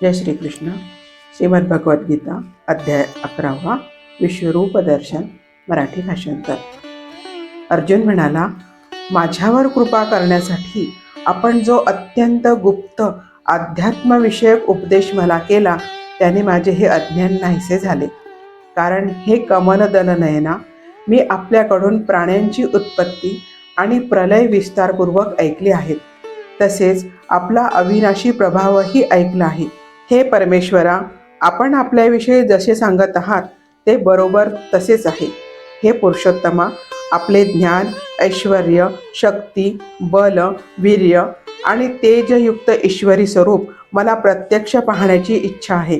जय श्री कृष्ण. श्रीमद भगवद्गीता अध्याय 11 विश्वरूप दर्शन मराठी भाषांतर. अर्जुन म्हणाला, माझ्यावर कृपा करण्यासाठी आपण जो अत्यंत गुप्त अध्यात्मविषयक उपदेश मला केला त्याने माझे हे अज्ञान नाहीसे झाले. कारण हे कमलदल नयना, मी आपल्याकडून प्राण्यांची उत्पत्ती आणि प्रलय विस्तारपूर्वक ऐकली आहेत. तसेच आपला अविनाशी प्रभावही ऐकला आहे. हे परमेश्वरा, आपण आपल्याविषयी जसे सांगत आहात ते बरोबर तसेच आहे. हे पुरुषोत्तमा, आपले ज्ञान, ऐश्वर्य, शक्ती, बल, वीर्य आणि तेजयुक्त ईश्वरी स्वरूप मला प्रत्यक्ष पाहण्याची इच्छा आहे.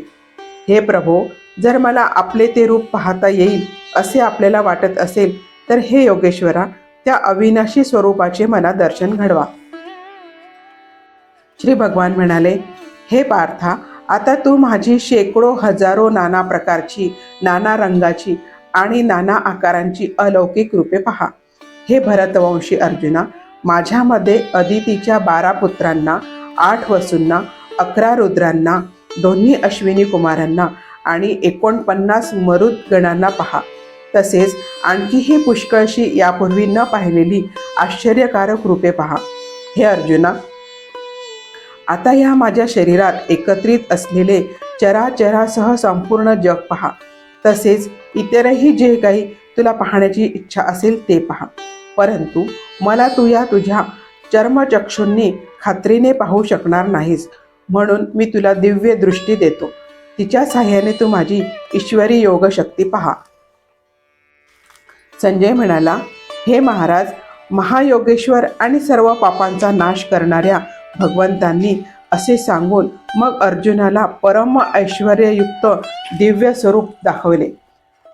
हे प्रभो, जर मला आपले ते रूप पाहता येईल असे आपल्याला वाटत असेल तर हे योगेश्वरा, त्या अविनाशी स्वरूपाचे मला दर्शन घडवा. श्री भगवान म्हणाले, हे पार्था, आता तू माझी शेकडो हजारो नाना प्रकारची, नाना रंगाची आणि नाना आकारांची अलौकिक रूपे पहा. हे भरतवंशी अर्जुना, माझ्यामध्ये अदितीच्या 12 पुत्रांना, 8 वसूंना, 11 रुद्रांना, दोन्ही अश्विनी कुमारांना आणि 49 मरुद्गणांना पहा. तसेच आणखीही पुष्कळशी यापूर्वी न पाहिलेली आश्चर्यकारक रूपे पहा. हे अर्जुना, आता या माझ्या शरीरात एकत्रित असलेले चराचरासह संपूर्ण जग पहा. तसेच इतरही जे काही तुला पाहण्याची इच्छा असेल ते पहा. परंतु मला तू या तुझ्या चर्मचक्षूंनी खात्रीने पाहू शकणार नाहीस, म्हणून मी तुला दिव्य दृष्टी देतो. तिच्या साह्याने तू माझी ईश्वरी योगशक्ती पहा. संजय म्हणाला, हे महाराज, महायोगेश्वर आणि सर्व पापांचा नाश करणाऱ्या भगवंतांनी असे सांगून मग अर्जुनाला परम ऐश्वर्ययुक्त दिव्य स्वरूप दाखवले.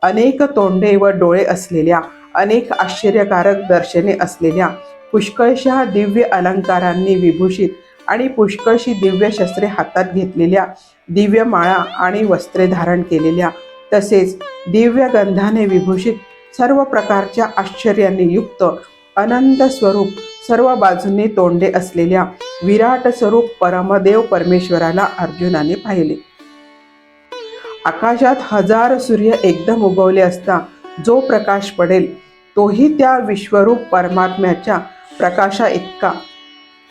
अनेक तोंडे व डोळे असलेल्या, अनेक आश्चर्यकारक दर्शने असलेल्या, पुष्कळशा दिव्य अलंकारांनी विभूषित आणि पुष्कळशी दिव्य शस्त्रे हातात घेतलेल्या, दिव्य माळा आणि वस्त्रे धारण केलेल्या, तसेच दिव्य गंधाने विभूषित, सर्व प्रकारच्या आश्चर्यांनी युक्त अनंत स्वरूप, सर्व बाजूंनी तोंडे असलेल्या विराट स्वरूप परमदेव परमेश्वराला अर्जुनाने पाहिले. आकाशात 1000 सूर्य एकदम उगवले असता जो प्रकाश पडेल तोही त्या विश्वरूप परमात्म्याच्या प्रकाशा इतका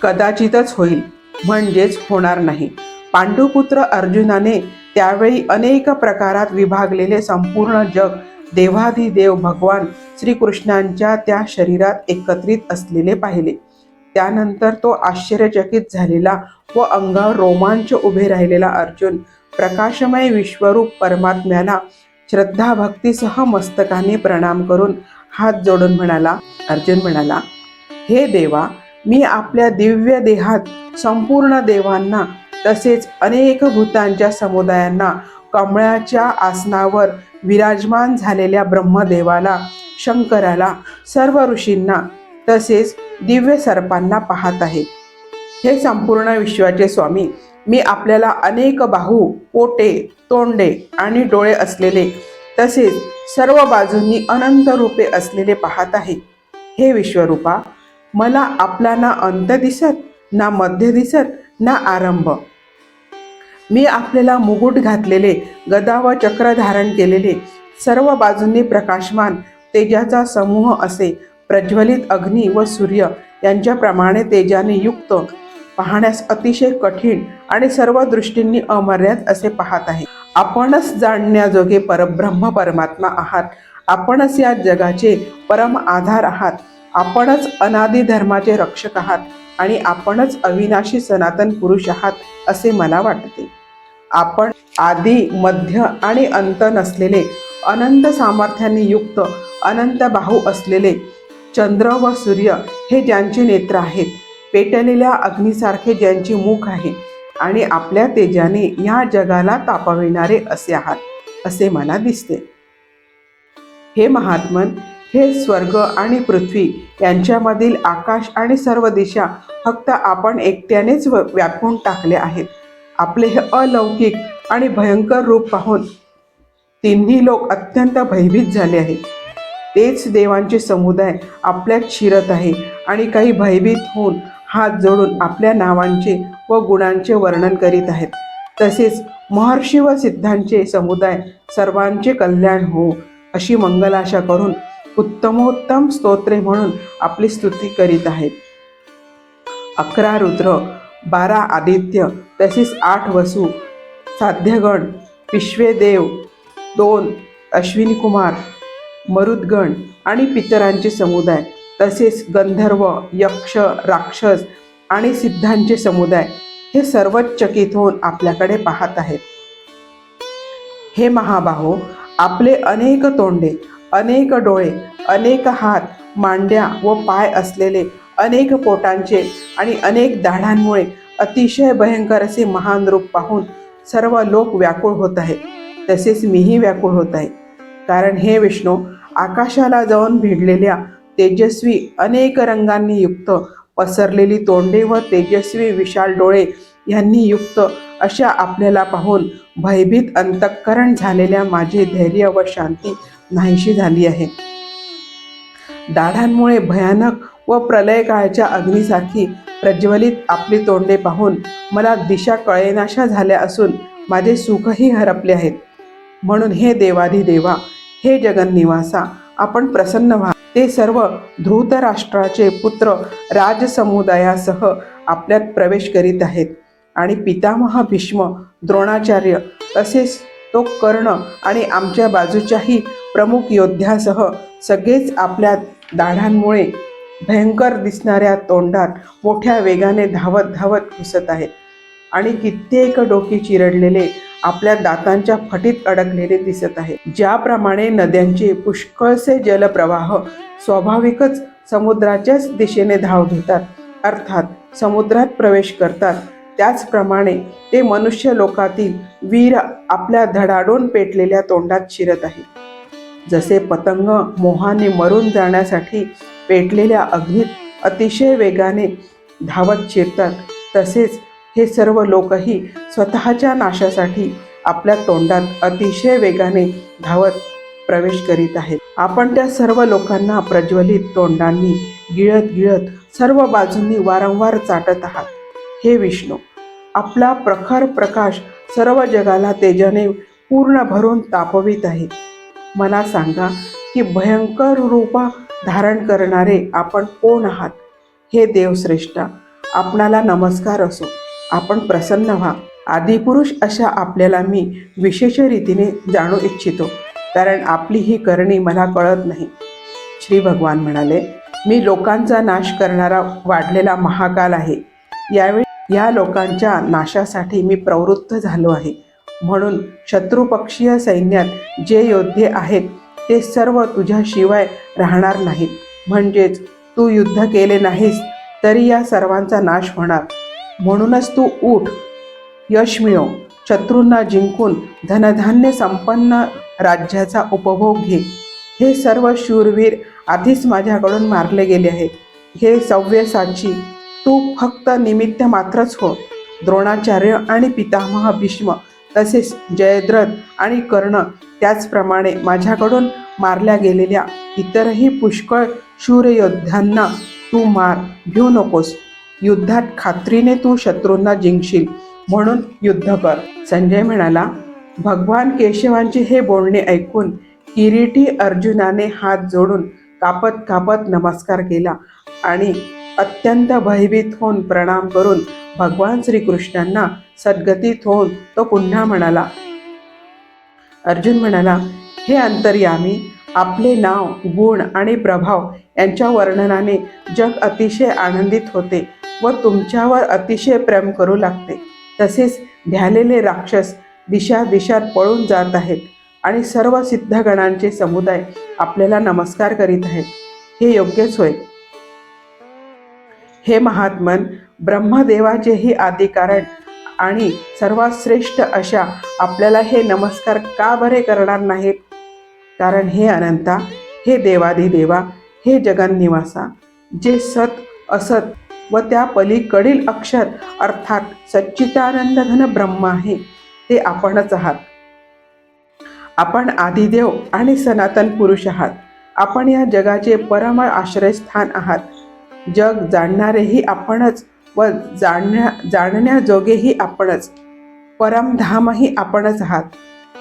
कदाचितच होईल, म्हणजेच होणार नाही. पांडुपुत्र अर्जुनाने त्यावेळी अनेक प्रकारात विभागलेले संपूर्ण जग देवाधिदेव भगवान श्रीकृष्णांच्या त्या शरीरात एकत्रित असलेले पाहिले. त्यानंतर तो आश्चर्यचकित झालेला व अंगावर रोमांच उभे राहिलेला अर्जुन प्रकाशमय विश्वरूप परमात्म्याला श्रद्धाभक्तीसह मस्तकाने प्रणाम करून हात जोडून म्हणाला. अर्जुन म्हणाला, हे देवा, मी आपल्या दिव्य देहात संपूर्ण देवांना तसेच अनेक भूतांच्या समुदायांना, कमळाच्या आसनावर विराजमान झालेल्या ब्रह्मदेवाला, शंकराला, सर्व ऋषींना तसेच दिव्य सर्पांना पाहत आहे. हे संपूर्ण विश्वाचे स्वामी, मी आपल्याला अनेक बाहू, पोटे, तोंडे आणि डोळे असलेले तसेच सर्व बाजूंनी अनंत रूपे असलेले पाहत आहे. हे विश्वरूपा, मला आपला ना अंत दिसत, ना मध्य दिसत, ना आरंभ. मी आपल्याला मुकुट घातलेले, गदा व चक्र धारण केलेले, सर्व बाजूंनी प्रकाशमान तेजाचा समूह असे प्रज्वलित अग्नी व सूर्य यांच्याप्रमाणे तेजाने युक्त, पाहण्यास अतिशय कठीण आणि सर्व दृष्टींनी अमर्याद असे पाहत आहे. आपणच जाणण्याजोगे परब्रह्म परमात्मा आहात. आपणच या जगाचे परम आधार आहात. आपणच अनादि धर्माचे रक्षक आहात आणि आपणच अविनाशी सनातन पुरुष आहात असे मला वाटते. आपण आदी, मध्य आणि अंत नसलेले, अनंत सामर्थ्यांनी युक्त, अनंत बाहू असलेले, चंद्र व सूर्य हे ज्यांचे नेत्र आहेत, पेटलेल्या अग्नीसारखे ज्यांचे मुख आहे आणि आपल्या तेजाने या जगाला तापविणारे असे आहात असे मला दिसते. हे महात्मन, हे स्वर्ग आणि पृथ्वी यांच्यामधील आकाश आणि सर्व दिशा फक्त आपण एकट्यानेच व्यापून टाकले आहेत. आपले हे अलौकिक आणि भयंकर रूप पाहून तिन्ही लोक अत्यंत भयभीत झाले आहेत. तेच देवांचे समुदाय आपल्यात शिरत आहे आणि काही भयभीत होऊन हात जोडून आपल्या नावांचे व गुणांचे वर्णन करीत आहेत. तसेच महर्षी व सिद्धांचे समुदाय सर्वांचे कल्याण हो अशी मंगलाशा करून उत्तमोत्तम स्तोत्रे म्हणून आपली स्तुती करीत आहेत. 11 रुद्र, 12 आदित्य, तसेच 8 वसु, साध्यगण, विश्वेदेव, 2 अश्विनी कुमार, मरुद्गण आणि पितरांचे समुदाय, तसेच गंधर्व, यक्ष, राक्षस आणि सिद्धांचे समुदाय हे सर्वच चकित होऊन आपल्याकडे पाहत आहेत. हे महाबाहो, आपले अनेक तोंडे, अनेक डोळे, अनेक हात, मांड्या व पाय असलेले अनेक पोटांचे आणि अनेक दाढांमुळे अतिशय भयंकर असे महान रूप पाहून सर्व लोक व्याकुळ होत आहेत. तसेच मीही व्याकुळ होत आहे. कारण हे विष्णू, आकाशाला जाऊन भिडलेल्या तेजस्वी अनेक रंगांनी युक्त पसरलेली तोंडे व तेजस्वी विशाल डोळे यांनी युक्त अशा आपल्याला पाहून भयभीत अंतःकरण झालेल्या माझे धैर्य व शांती नाहीशी झाली आहे. दाढांमुळे भयानक व प्रलयकाळच्या अग्नीसारखी प्रज्वलित आपली तोंडे पाहून मला दिशा कळेनाशा झाल्या असून माझे सुखही हरपले आहेत. म्हणून हे देवाधिदेवा, हे जगन्निवासा, आपण प्रसन्न व्हा. ते सर्व धृतराष्ट्राचे पुत्र राजसमुदायासह आपल्यात प्रवेश करीत आहेत आणि पितामह भीष्म, द्रोणाचार्य, तसेच तो कर्ण आणि आमच्या बाजूच्याही प्रमुख योद्ध्यासह सगळेच आपल्या दाढांमुळे भयंकर दिसणाऱ्या तोंडात मोठ्या वेगाने धावत धावत घुसत आहेत आणि कित्येक डोकी चिरडलेले आपल्या दातांच्या फटीत अडकलेले दिसत आहेत. ज्याप्रमाणे नद्यांचे पुष्कळसे जलप्रवाह स्वाभाविकच समुद्राच्याच दिशेने धाव घेतात, अर्थात समुद्रात प्रवेश करतात, त्याचप्रमाणे ते मनुष्य लोकातील वीर आपल्या धडाडून पेटलेल्या तोंडात शिरत आहेत. जसे पतंग मोहाने मरून जाण्यासाठी पेटलेल्या अग्नीत अतिशय वेगाने धावत शिरतात, तसेच हे सर्व लोकही स्वतःच्या नाशासाठी आपल्या तोंडात अतिशय वेगाने धावत प्रवेश करीत आहेत. आपण त्या सर्व लोकांना प्रज्वलित तोंडांनी गिळत गिळत सर्व बाजूंनी वारंवार चाटत आहात. हे विष्णू, आपला प्रखर प्रकाश सर्व जगाला तेजाने पूर्ण भरून तापवित आहे. मला सांगा की भयंकर रूप धारण करणारे आपण कोण आहात? हे देवश्रेष्ठा, आपणाला नमस्कार असो. आपण प्रसन्न व्हा. आदिपुरुष अशा आपल्याला मी विशेष रीतीने जाणू इच्छितो, कारण आपली ही करणी मला कळत नाही. श्री भगवान म्हणाले, मी लोकांचा नाश करणारा वाढलेला महाकाल आहे. यावेळी या लोकांच्या नाशासाठी मी प्रवृत्त झालो आहे. म्हणून शत्रुपक्षीय सैन्यात जे योद्धे आहेत ते सर्व तुझ्याशिवाय राहणार नाहीत. म्हणजेच तू युद्ध केले नाहीस तरी या सर्वांचा नाश होणार. म्हणूनच तू उठ, यश मिळव, शत्रूंना जिंकून धनधान्य संपन्न राज्याचा उपभोग घे. हे सर्व शूरवीर आधीच माझ्याकडून मारले गेले आहेत. हे सव्यसाची तू फक्त निमित्त मात्रच हो. द्रोणाचार्य आणि पितामह भीष्म, तसेच जयद्रथ आणि कर्ण, त्याचप्रमाणे माझ्याकडून मारल्या गेलेल्या इतरही पुष्कळ शूरयोद्ध्यांना तू मार. भिऊ नकोस. युद्धात खात्रीने तू शत्रूंना जिंकशील, म्हणून युद्ध कर. संजय म्हणाला, भगवान केशवांचे हे बोलणे ऐकून किरीटी अर्जुनाने हात जोडून कापत कापत नमस्कार केला आणि अत्यंत भयभीत होऊन प्रणाम करून भगवान श्रीकृष्णांना सद्गतीत होऊन तो पुन्हा म्हणाला. अर्जुन म्हणाला, हे अंतर्यामी, आपले नाव, गुण आणि प्रभाव यांच्या वर्णनाने जग अतिशय आनंदित होते व तुमच्यावर अतिशय प्रेम करू लागते. तसेच ध्यालेले राक्षस दिशात पळून जात आहेत आणि सर्व सिद्धगणांचे समुदाय आपल्याला नमस्कार करीत आहेत. हे योग्यच होय. हे महात्मन, ब्रह्मदेवाचेही आदिकारण आणि सर्वात श्रेष्ठ अशा आपल्याला हे नमस्कार का बरे करणार नाहीत? कारण हे अनंता, हे देवाधिदेवा, हे जगन्निवासा, जे सत असत व त्या पलीकडील अक्षर अर्थात सच्चिदानंद घन ब्रह्म आहे, ते आपणच आहात. आपण आदिदेव आणि सनातन पुरुष आहात. आपण या जगाचे परम आश्रयस्थान आहात. जग जाणणारेही आपणच व जाणण्याजोगेही आपणच. परमधामही आपणच आहात.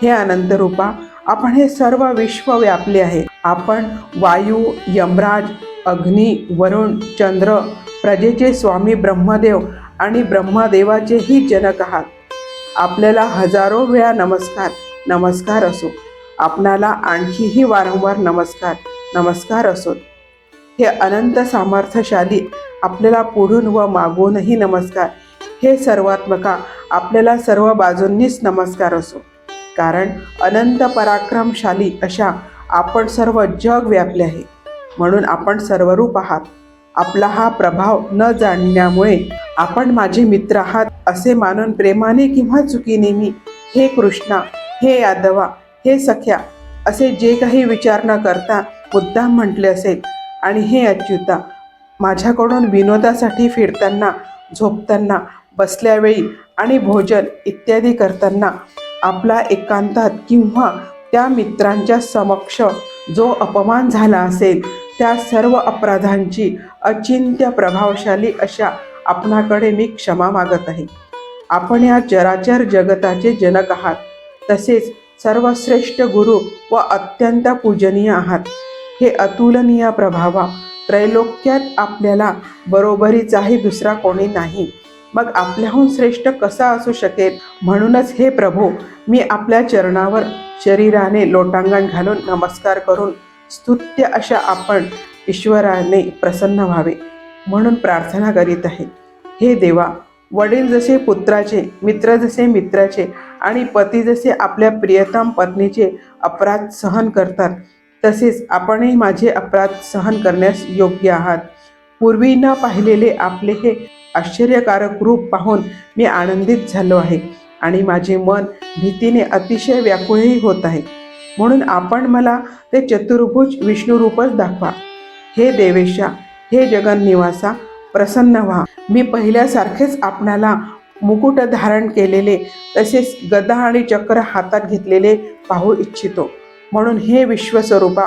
हे अनंत रूपा, आपण हे सर्व विश्व व्यापले आहे. आपण वायू, यमराज, अग्नी, वरुण, चंद्र, प्रजेचे स्वामी ब्रह्मदेव आणि ब्रह्मदेवाचेही जनक आहात. आपल्याला हजारो वेळा नमस्कार नमस्कार असो. आपणाला आणखीही वारंवार नमस्कार नमस्कार असोत. हे अनंत सामर्थ्यशाली, आपल्याला पुढून व मागूनही नमस्कार. हे सर्वात्मका, आपल्याला सर्व बाजूंनीच नमस्कार असो. कारण अनंत पराक्रमशाली अशा आपण सर्व जग व्यापले आहे. म्हणून आपण सर्वरूप आहात. आपला हा प्रभाव न जाणण्यामुळे आपण माझे मित्र आहात असे मानून प्रेमाने किंवा चुकीने मी हे कृष्णा, हे यादवा, हे सख्या असे जे काही विचार न करता मुद्दाम म्हटले असेल आणि हे अच्युता माझ्याकडून विनोदासाठी फिरताना, झोपताना, बसल्यावेळी आणि भोजन इत्यादी करताना आपला एकांतात किंवा त्या मित्रांच्या समक्ष जो अपमान झाला असेल त्या सर्व अपराधांची अचिंत्य प्रभावशाली अशा आपणाकडे मी क्षमा मागत आहे. आपण या चराचर जगताचे जनक आहात. तसेच सर्वश्रेष्ठ गुरु व अत्यंत पूजनीय आहात. हे अतुलनीय प्रभावा, त्रैलोक्यात आपल्याला बरोबरीचाही दुसरा कोणी नाही. मग आपल्याहून श्रेष्ठ कसा असू शकेल. म्हणूनच हे प्रभू, मी आपल्या चरणावर शरीराने लोटांगण घालून नमस्कार करून स्तुत्य अशा आपण ईश्वराने प्रसन्न व्हावे म्हणून प्रार्थना करीत आहे. हे देवा, वडील जसे पुत्राचे, मित्र जसे मित्राचे आणि पती जसे आपल्या प्रियतम पत्नीचे अपराध सहन करतात, तसेच आपणही माझे अपराध सहन करण्यास योग्य आहात. पूर्वी न पाहिलेले आपले हे आश्चर्यकारक रूप पाहून मी आनंदित झालो आहे आणि माझे मन भीतीने अतिशय व्याकुळही होत आहे. म्हणून आपण मला ते चतुर्भुज विष्णू रूपच दाखवा. हे देवेशा, हे जगन्निवासा, प्रसन्न व्हा. मी पहिल्यासारखेच आपणाला मुकुट धारण केलेले तसेच गदा आणि चक्र हातात घेतलेले पाहू इच्छितो. म्हणून हे विश्वस्वरूपा,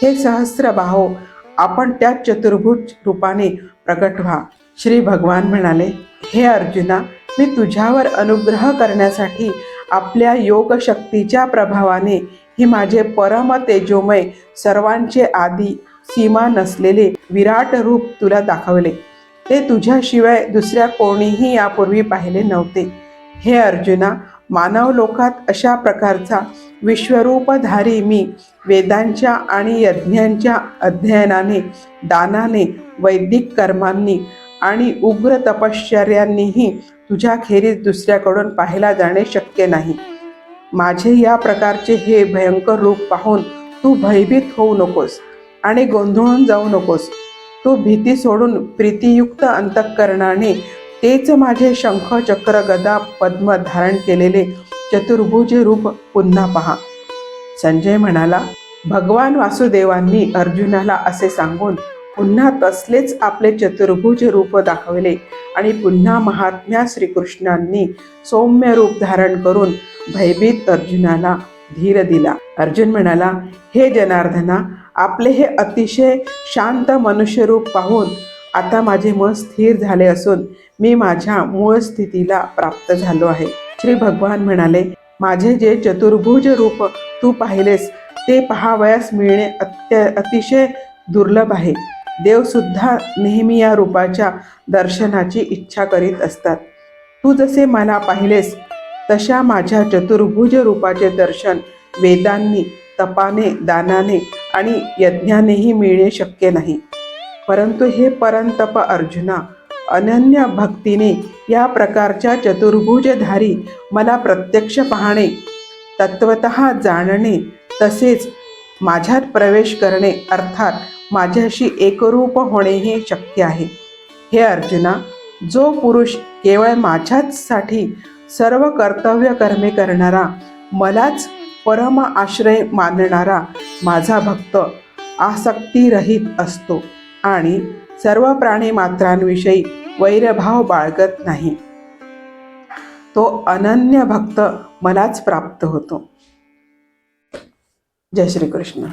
हे सहस्रबाहो, आपण त्या चतुर्भुज रूपाने प्रकट व्हा. श्री भगवान म्हणाले, हे अर्जुना, मी तुझ्यावर अनुग्रह करण्यासाठी आपल्या योगशक्तीच्या प्रभावाने हे माझे परम तेजोमय, सर्वांचे आदी सीमा नसलेले विराट रूप तुला दाखवले. ते तुझ्याशिवाय दुसऱ्या कोणीही यापूर्वी पाहिले नव्हते. हे अर्जुना, मानव लोकात अशा प्रकारचा विश्वरूपधारी मी वेदांच्या आणि यज्ञांच्या अध्ययनाने, दानाने, वैदिक कर्मांनी आणि उग्र तपश्चर्यांनीही तुझ्याखेरीज दुसऱ्याकडून पाहिला जाणे शक्य नाही. माझे या प्रकारचे हे भयंकर रूप पाहून तू भयभीत होऊ नकोस आणि गोंधळून जाऊ नकोस. तू भीती सोडून प्रीतियुक्त अंतःकरणाने तेच माझे शंख, चक्र, गदा, पद्म धारण केलेले चतुर्भुज रूप पुन्हा पहा. संजय म्हणाला, भगवान वासुदेवांनी अर्जुनाला असे सांगून पुन्हा तसलेच आपले चतुर्भुज रूप दाखवले आणि पुन्हा महात्म्या श्रीकृष्णांनी सौम्य रूप धारण करून भयभीत अर्जुनाला धीर दिला. अर्जुन म्हणाला, हे जनार्दना, आपले हे अतिशय शांत मनुष्य रूप पाहून आता माझे मन स्थिर झाले असून मी माझ्या मूळ स्थितीला प्राप्त झालो आहे. श्री भगवान म्हणाले, माझे जे चतुर्भुज रूप तू पाहिलेस ते पाहावयास मिळणे अतिशय दुर्लभ आहे. देवसुद्धा नेहमी या रूपाच्या दर्शनाची इच्छा करीत असतात. तू जसे मला पाहिलेस तशा माझ्या चतुर्भुज रूपाचे दर्शन वेदांनी, तपाने, दानाने आणि यज्ञानेही मिळणे शक्य नाही. परंतु हे परंतप अर्जुना, अनन्य भक्तीने या प्रकारच्या चतुर्भुजधारी मला प्रत्यक्ष पाहणे, तत्वतः जाणणे, तसेच माझ्यात प्रवेश करणे अर्थात माझ्याशी एकरूप होणे हे शक्य आहे. हे अर्जुना, जो पुरुष केवळ माझ्याचसाठी सर्व कर्तव्य कर्मे करणारा, मलाच परम आश्रय मानणारा माझा भक्त आसक्तीरहित असतो आणि सर्व प्राणी मात्रांविषयी वैरभाव बाळगत नाही, तो अनन्य भक्त मलाच प्राप्त होतो. जय श्री कृष्ण.